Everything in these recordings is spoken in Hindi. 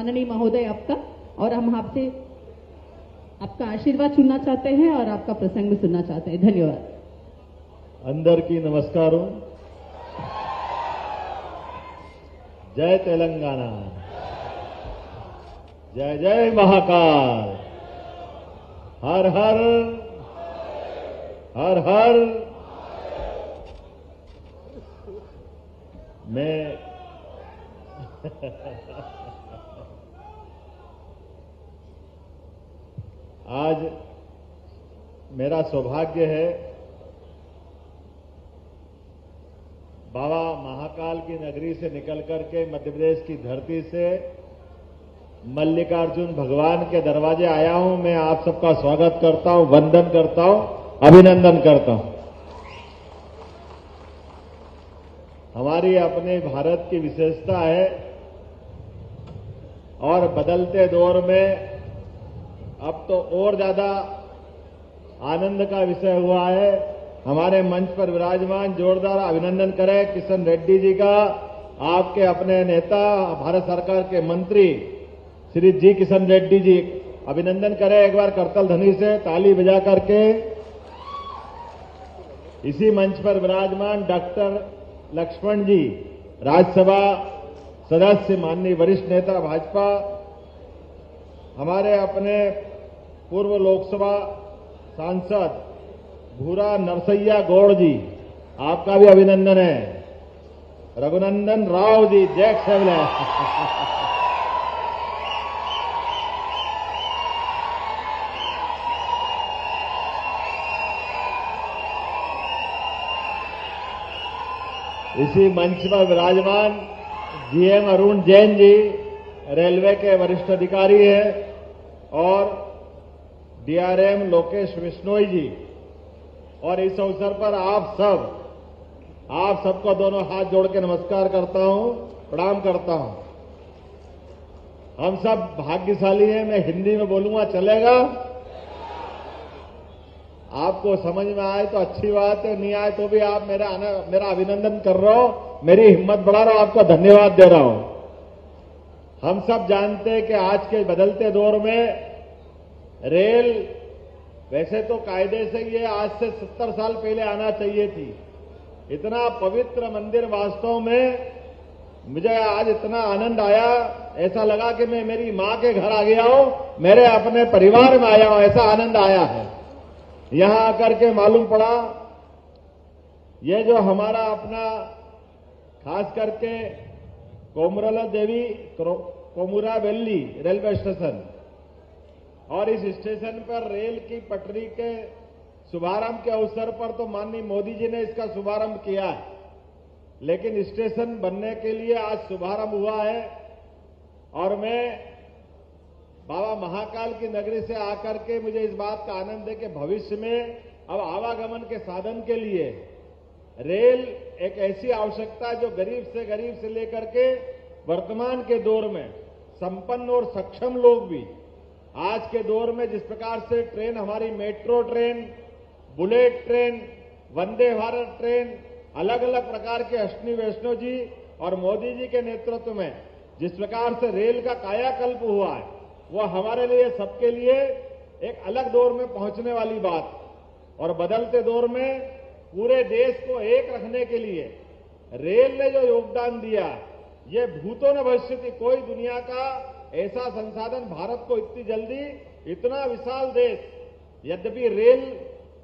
माननीय महोदय आपका, और हम आपसे आपका आशीर्वाद सुनना चाहते हैं और आपका प्रसंग भी सुनना चाहते हैं। धन्यवाद। अंदर की नमस्कारों। जय तेलंगाना, जय जय महाकाल, हर हर हर हर। मैं आज मेरा सौभाग्य है बाबा महाकाल की नगरी से निकल करके मध्य प्रदेश की धरती से मल्लिकार्जुन भगवान के दरवाजे आया हूं। मैं आप सबका स्वागत करता हूं, वंदन करता हूं, अभिनंदन करता हूं। हमारी अपने भारत की विशेषता है और बदलते दौर में अब तो और ज्यादा आनंद का विषय हुआ है। हमारे मंच पर विराजमान जोरदार अभिनंदन करें किशन रेड्डी जी का, आपके अपने नेता भारत सरकार के मंत्री श्री जी किशन रेड्डी जी, अभिनंदन करें एक बार करतल ध्वनि से ताली बजा करके। इसी मंच पर विराजमान डॉक्टर लक्ष्मण जी, राज्यसभा सदस्य, माननीय वरिष्ठ नेता भाजपा, हमारे अपने पूर्व लोकसभा सांसद भूरा नरसैया गौड़ जी, आपका भी अभिनंदन है। रघुनंदन राव जी, जय सेवले। इसी मंच पर विराजमान जीएम अरुण जैन जी, रेलवे के वरिष्ठ अधिकारी हैं, और डीआरएम लोकेश बिश्नोई जी। और इस अवसर पर आप सबको दोनों हाथ जोड़ के नमस्कार करता हूं, प्रणाम करता हूं। हम सब भाग्यशाली हैं। मैं हिंदी में बोलूंगा, चलेगा? आपको समझ में आए तो अच्छी बात है, नहीं आए तो भी आप मेरा अभिनंदन कर रहे हो, मेरी हिम्मत बढ़ा रहे हो, आपको धन्यवाद दे रहा हूं। हम सब जानते हैं कि आज के बदलते दौर में रेल वैसे तो कायदे से ये आज से 70 साल पहले आना चाहिए थी। इतना पवित्र मंदिर, वास्तव में मुझे आज इतना आनंद आया, ऐसा लगा कि मैं मेरी मां के घर आ गया हूं, मेरे अपने परिवार में आया हूं, ऐसा आनंद आया है। यहां आकर के मालूम पड़ा ये जो हमारा अपना खास करके कोमरला देवी कोमुरावेल्ली रेलवे स्टेशन, और इस स्टेशन पर रेल की पटरी के शुभारंभ के अवसर पर तो माननीय मोदी जी ने इसका शुभारंभ किया है, लेकिन स्टेशन बनने के लिए आज शुभारंभ हुआ है। और मैं बाबा महाकाल की नगरी से आकर के मुझे इस बात का आनंद है कि भविष्य में अब आवागमन के साधन के लिए रेल एक ऐसी आवश्यकता जो गरीब से लेकर के वर्तमान के दौर में संपन्न और सक्षम लोग भी आज के दौर में जिस प्रकार से ट्रेन, हमारी metro train, bullet train, Vande Bharat train, अलग अलग प्रकार के अश्विनी वैष्णव जी और मोदी जी के नेतृत्व में जिस प्रकार से रेल का कायाकल्प हुआ है, वो हमारे लिए, सबके लिए एक अलग दौर में पहुंचने वाली बात। और बदलते दौर में पूरे देश को एक रखने के लिए रेल ने जो योगदान दिया, ये भूतो न भविष्यति, कोई दुनिया का ऐसा संसाधन भारत को इतनी जल्दी, इतना विशाल देश, यद्यपि रेल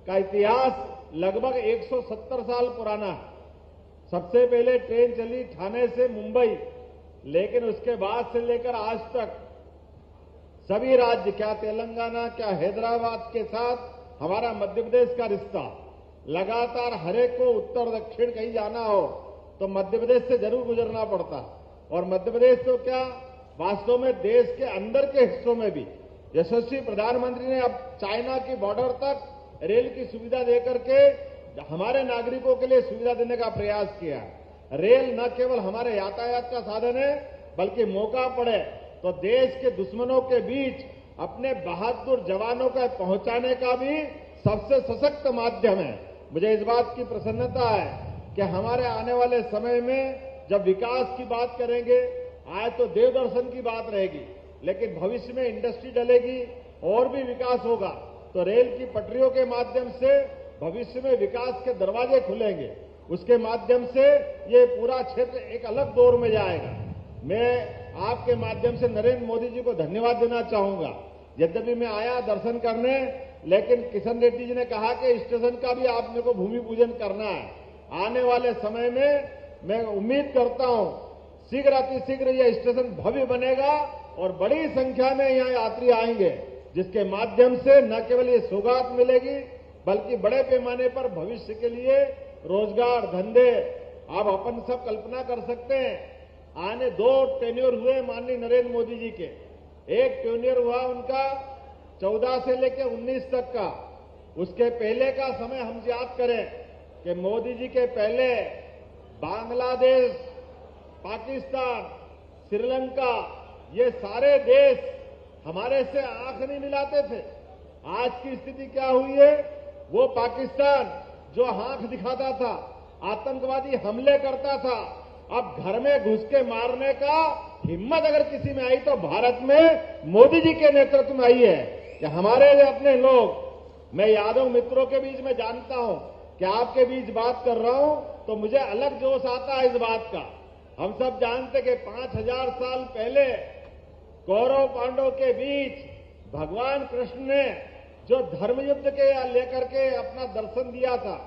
का इतिहास लगभग 170 साल पुराना है। सबसे पहले ट्रेन चली ठाणे से मुंबई, लेकिन उसके बाद से लेकर आज तक सभी राज्य, क्या तेलंगाना, क्या हैदराबाद के साथ हमारा मध्य प्रदेश का रिश्ता लगातार, हर एक को उत्तर दक्षिण कहीं जाना हो तो मध्य प्रदेश से जरूर गुजरना पड़ता। और मध्य प्रदेश तो क्या, वास्तव में देश के अंदर के हिस्सों में भी यशस्वी प्रधानमंत्री ने अब चाइना की बॉर्डर तक रेल की सुविधा देकर के हमारे नागरिकों के लिए सुविधा देने का प्रयास किया। रेल न केवल हमारे यातायात का साधन है, बल्कि मौका पड़े तो देश के दुश्मनों के बीच अपने बहादुर जवानों को पहुंचाने का भी सबसे सशक्त माध्यम है। मुझे इस बात की प्रसन्नता है कि हमारे आने वाले समय में जब विकास की बात करेंगे, आज तो देव दर्शन की बात रहेगी, लेकिन भविष्य में इंडस्ट्री डलेगी और भी विकास होगा, तो रेल की पटरियों के माध्यम से भविष्य में विकास के दरवाजे खुलेंगे। उसके माध्यम से ये पूरा क्षेत्र एक अलग दौर में जाएगा। मैं आपके माध्यम से नरेंद्र मोदी जी को धन्यवाद देना चाहूंगा। यद्यपि मैं आया दर्शन करने, लेकिन किशन रेड्डी जी ने कहा कि स्टेशन का भी आपने को भूमि पूजन करना है। आने वाले समय में मैं उम्मीद करता हूं शीघ्र अतिशीघ्र यह स्टेशन भव्य बनेगा और बड़ी संख्या में यहां यात्री आएंगे, जिसके माध्यम से न केवल ये सौगात मिलेगी बल्कि बड़े पैमाने पर भविष्य के लिए रोजगार, धंधे, आप अपन सब कल्पना कर सकते हैं। आने 2 टेन्योर हुए माननीय नरेंद्र मोदी जी के। एक टेन्योर हुआ उनका 14 से लेकर 19 तक का। उसके पहले का समय हम याद करें कि मोदी जी के पहले बांग्लादेश, पाकिस्तान, श्रीलंका, ये सारे देश हमारे से आंख नहीं मिलाते थे। आज की स्थिति क्या हुई है? वो पाकिस्तान जो आंख दिखाता था, आतंकवादी हमले करता था, अब घर में घुस के मारने का हिम्मत अगर किसी में आई तो भारत में मोदी जी के नेतृत्व में आई है। कि हमारे अपने लोग, मैं यादव मित्रों के बीच में जानता हूं कि आपके बीच बात कर रहा हूं तो मुझे अलग जोश आता है इस बात का। हम सब जानते कि 5000 साल पहले कौरव पांडव के बीच भगवान कृष्ण ने जो धर्म युद्ध के लेकर के अपना दर्शन दिया था,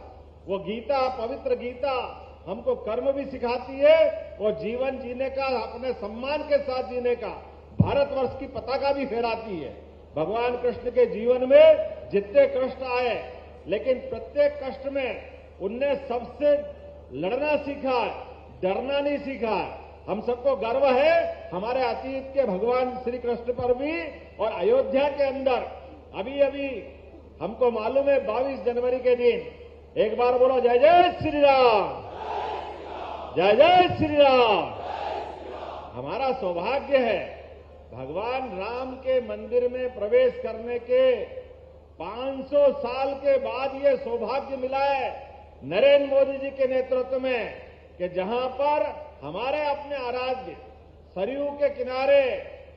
वो गीता, पवित्र गीता हमको कर्म भी सिखाती है और जीवन जीने का, अपने सम्मान के साथ जीने का, भारतवर्ष की पताका भी फहराती है। भगवान कृष्ण के जीवन में जितने कष्ट आए, लेकिन प्रत्येक कष्ट में उनने सबसे लड़ना सीखा, डरना नहीं सीखा। हम सबको गर्व है हमारे अतीत के भगवान श्री कृष्ण पर भी। और अयोध्या के अंदर अभी अभी हमको मालूम है 22 जनवरी के दिन, एक बार बोलो जय जय श्री राम, जय जय श्री राम। हमारा सौभाग्य है भगवान राम के मंदिर में प्रवेश करने के 500 साल के बाद ये सौभाग्य मिला है नरेंद्र मोदी जी के नेतृत्व में, कि जहां पर हमारे अपने आराध्य सरयू के किनारे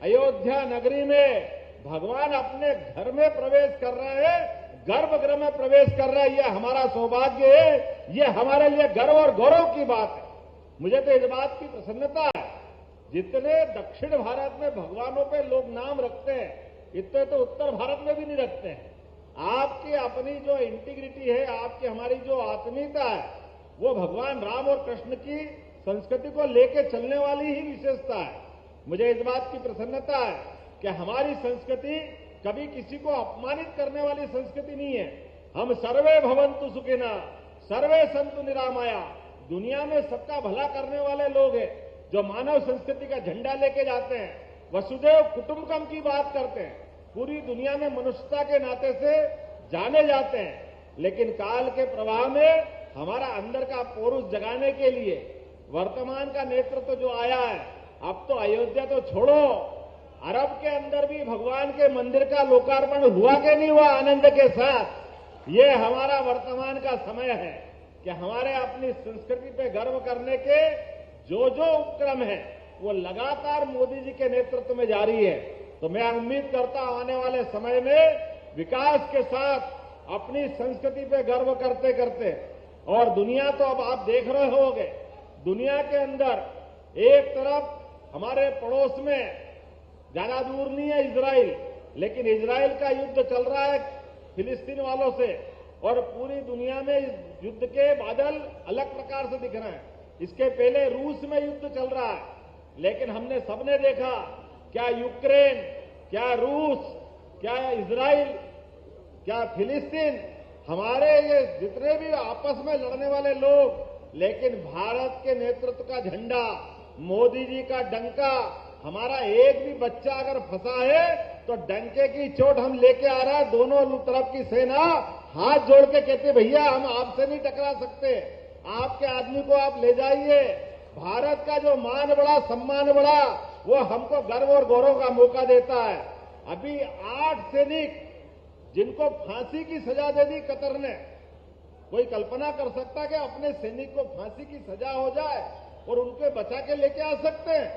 अयोध्या नगरी में भगवान अपने घर में प्रवेश कर रहे हैं, गर्भगृह में प्रवेश कर रहे हैं। यह हमारा सौभाग्य है, यह हमारे लिए गर्व और गौरव की बात है। मुझे तो इस बात की प्रसन्नता है, जितने दक्षिण भारत में भगवानों पे लोग नाम रखते हैं, इतने तो उत्तर भारत में भी नहीं रखते हैं। आपकी अपनी जो इंटीग्रिटी है, आपकी हमारी जो आत्मीयता है, वो भगवान राम और कृष्ण की संस्कृति को लेकर चलने वाली ही विशेषता है। मुझे इस बात की प्रसन्नता है कि हमारी संस्कृति कभी किसी को अपमानित करने वाली संस्कृति नहीं है। हम सर्वे भवन्तु सुखिनः, सर्वे सन्तु निरामया, दुनिया में सबका भला करने वाले लोग हैं, जो मानव संस्कृति का झंडा लेके जाते हैं, वसुदेव कुटुंबकम की बात करते हैं, पूरी दुनिया में मनुष्यता के नाते से जाने जाते हैं। लेकिन काल के प्रवाह में हमारा अंदर का पौरुष जगाने के लिए वर्तमान का नेतृत्व जो आया है, अब तो अयोध्या तो छोड़ो, अरब के अंदर भी भगवान के मंदिर का लोकार्पण हुआ कि नहीं हुआ आनंद के साथ। ये हमारा वर्तमान का समय है कि हमारे अपनी संस्कृति पे गर्व करने के जो जो उपक्रम है वो लगातार मोदी जी के नेतृत्व में जारी है। तो मैं उम्मीद करता हूं आने वाले समय में विकास के साथ अपनी संस्कृति पे गर्व करते करते, और दुनिया तो अब आप देख रहे होंगे, दुनिया के अंदर एक तरफ हमारे पड़ोस में, ज्यादा दूर नहीं है इजराइल, लेकिन इजराइल का युद्ध चल रहा है फिलिस्तीन वालों से, और पूरी दुनिया में इस युद्ध के बादल अलग प्रकार से दिख रहे हैं। इसके पहले रूस में युद्ध चल रहा है, लेकिन हमने सबने देखा क्या यूक्रेन, क्या रूस, क्या इजराइल, क्या फिलिस्तीन, हमारे ये जितने भी आपस में लड़ने वाले लोग, लेकिन भारत के नेतृत्व का झंडा, मोदी जी का डंका, हमारा एक भी बच्चा अगर फंसा है तो डंके की चोट हम लेके आ रहा है। दोनों तरफ की सेना हाथ जोड़ के कहते भैया हम आपसे नहीं टकरा सकते, आपके आदमी को आप ले जाइए। भारत का जो मान बढ़ा, सम्मान बढ़ा, वो हमको गर्व और गौरव का मौका देता है। अभी 8 सैनिक जिनको फांसी की सजा दे दी कतर ने, कोई कल्पना कर सकता कि अपने सैनिक को फांसी की सजा हो जाए और उनके बचा के लेके आ सकते हैं?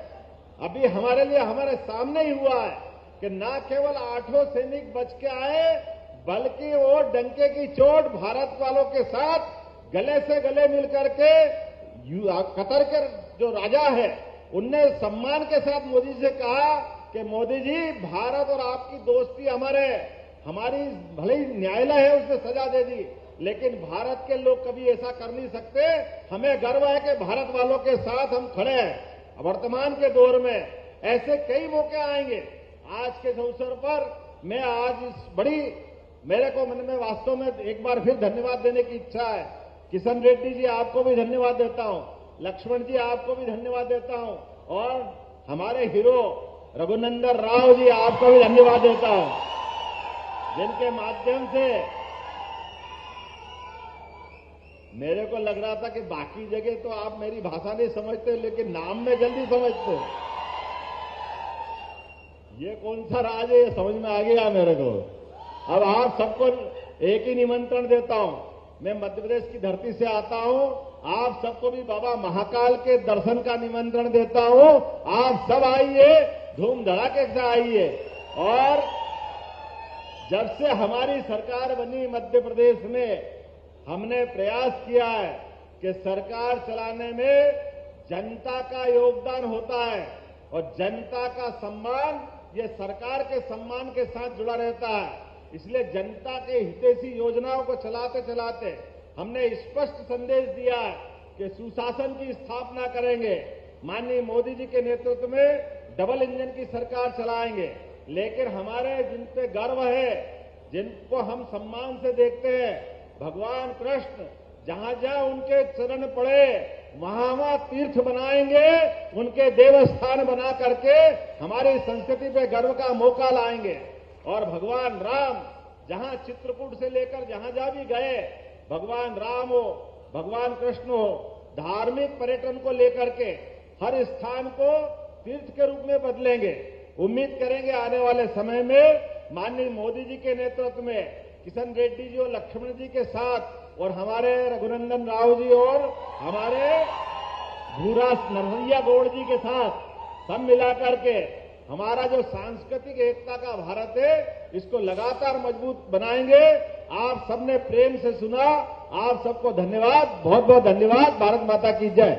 अभी हमारे लिए हमारे सामने ही हुआ है कि न केवल 8 सैनिक बच के आए, बल्कि वो डंके की चोट भारत वालों के साथ गले से गले मिलकर के कतर के जो राजा है उनने सम्मान के साथ मोदी जी से कहा कि मोदी जी, भारत और आपकी दोस्ती हमारी भले ही न्यायालय है उसने सजा दे दी, लेकिन भारत के लोग कभी ऐसा कर नहीं सकते। हमें गर्व है कि भारत वालों के साथ हम खड़े हैं। वर्तमान के दौर में ऐसे कई मौके आएंगे। आज के अवसर पर मैं आज मेरे को मन में वास्तव में एक बार फिर धन्यवाद देने की इच्छा है। किशन रेड्डी जी, आपको भी धन्यवाद देता हूं। लक्ष्मण जी, आपको भी धन्यवाद देता हूं। और हमारे हीरो रघुनंदन राव जी, आपको भी धन्यवाद देता हूं, जिनके माध्यम से मेरे को लग रहा था कि बाकी जगह तो आप मेरी भाषा नहीं समझते, लेकिन नाम में जल्दी समझते। ये कौन सा राज है, ये समझ में आ गया मेरे को। अब आप सबको एक ही निमंत्रण देता हूं। मैं मध्य प्रदेश की धरती से आता हूं। आप सबको भी बाबा महाकाल के दर्शन का निमंत्रण देता हूं। आप सब आइए, धूम धड़ाके से आइए। और जब से हमारी सरकार बनी मध्य प्रदेश में, हमने प्रयास किया है कि सरकार चलाने में जनता का योगदान होता है और जनता का सम्मान ये सरकार के सम्मान के साथ जुड़ा रहता है। इसलिए जनता के हितैषी योजनाओं को चलाते चलाते हमने स्पष्ट संदेश दिया है कि सुशासन की स्थापना करेंगे। माननीय मोदी जी के नेतृत्व में डबल इंजन की सरकार चलाएंगे। लेकिन हमारे जिन पे गर्व है, जिनको हम सम्मान से देखते हैं, भगवान कृष्ण जहां जहां उनके चरण पड़े वहां वहां तीर्थ बनाएंगे, उनके देवस्थान बना करके हमारी संस्कृति पे गर्व का मौका लाएंगे। और भगवान राम जहां चित्रकूट से लेकर जहां जहां भी गए, भगवान राम हो, भगवान कृष्ण हो, धार्मिक पर्यटन को लेकर के हर स्थान को तीर्थ के रूप में बदलेंगे। उम्मीद करेंगे आने वाले समय में माननीय मोदी जी के नेतृत्व में किशन रेड्डी जी और लक्ष्मण जी के साथ और हमारे रघुनंदन राव जी और हमारे भूरा नरहरिया गौड़ जी के साथ सब मिलाकर के हमारा जो सांस्कृतिक एकता का भारत है, इसको लगातार मजबूत बनाएंगे। आप सबने प्रेम से सुना। आप सबको धन्यवाद, बहुत बहुत धन्यवाद। भारत माता की जय।